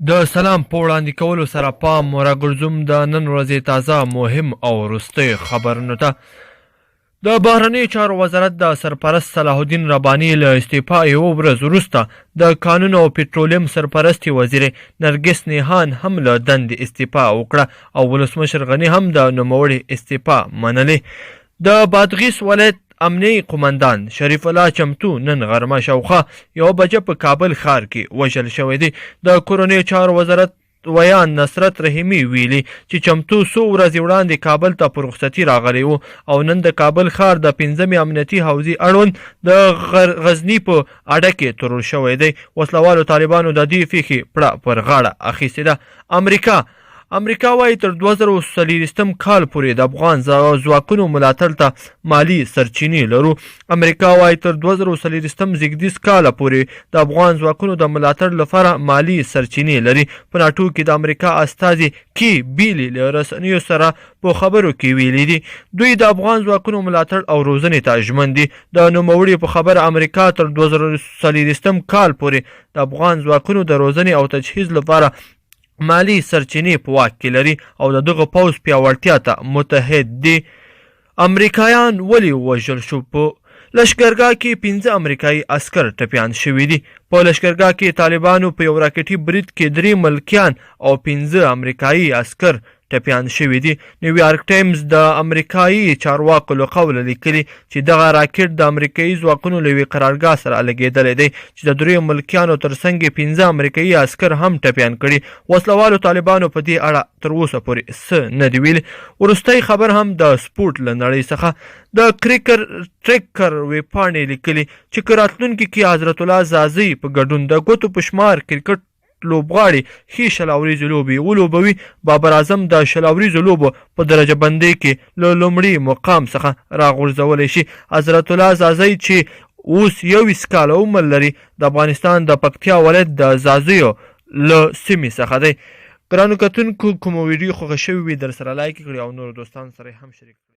د سلام په وړاندې کولو سره پام راګرځوم د نن ورځې تازه مهم او وروستۍ خبرونو ته. د بهرنیو چارو وزارت د سرپرست صلاح الدین رباني له استعفا یوه ورځ وروسته د کانونو او پټرولیم سرپرستې وزیرې نرګس نیهان هم له دندې استعفا وکړه او ولسمشر غني هم د نوموړې استعفا منلې. د بادغیس ولایت امنیي قمندان شریف الله چمتو نن غرمه شاوخوا 1 بجه په کابل ښار کې وژل شوی دی. د کورنیو چارو وزارت ویان نصرت رحیمي ویلي چې چمتو څو ورځې وړاندې کابل ته په رخصتي راغلی و او نن د کابل ښار د 5مې امنیتي حوزې اړوند د غزني په اډه کې تړل شوی دی. وسلوالو طالبانو د دې پیښې پړه پر غاړه اخیستې ده. امریکا وایي تر 2040 کال پورې د افغان ځواکونو ملاتړ ته مالی سرچینې لرو. امریکا وایي تر 2040 زیږدیز کاله پورې د افغان ځواکونو د ملاتړ لپاره مالی سرچینې لري. په ناټو کې د امریکا استازي کی بیلی له رسنیو سره په خبرو کې ویلي دي دوی د افغان ځواکونو ملاتړ او روزنې ته ژمن دي. د نوموړي په خبره امریکا تر 2040 کال پورې د افغان ځواکونو د روزنې او تجهیز لپاره مالی سرچینې په واک کې لري او د دغه پوځ پیاوړتیا ته متحد دي. امریکایان ولې وژل شو؟ په لشکرګاه کې 15 امریکایي عسکر ټپیان شوي دي. په لشکرګاه کې طالبانو په یو راکټي برید کې 3 ملکیان او 15 امریکایي عسکر ټپیان شوي دي. نیویارک ټایمز د امریکایي چارواکو له قوله لیکلي چې دغه راکټ د امریکایي ځواکونو له یوې قرارګاه سره لګېدلی دی چې د 3 ملکیانو تر څنګ یې 15 امریکایي عسکر هم ټپیان کړي. وسلوالو طالبانو په دې اړه تر اوسه پورې څه نه دي ویلي. وروستی خبر هم د سپورټ له نړۍ څخه. د ټریکر ویبپاڼې لیکلي چې که راتلونکي کې حضرت الله زازي په ګډون د ګوتو په شمار کرکټ لوبغاړي ښې شلاوریزې لوبې ولوبوي، بابر اعظم د شلاوریزو لوبو په درجه بندۍ کې له لومړي مقام څخه راغورځولی شي. حضرت الله زازي چې اوس 21 کاله عمر لري د افغانستان د پکتیا ولایت د زازیو له سیمې څخه دی. ګرانو کتونکو کومه ویډیو خوښه شوې وي در سره لایک کړئ او نورو دوستانو سره هم شریک کړئ.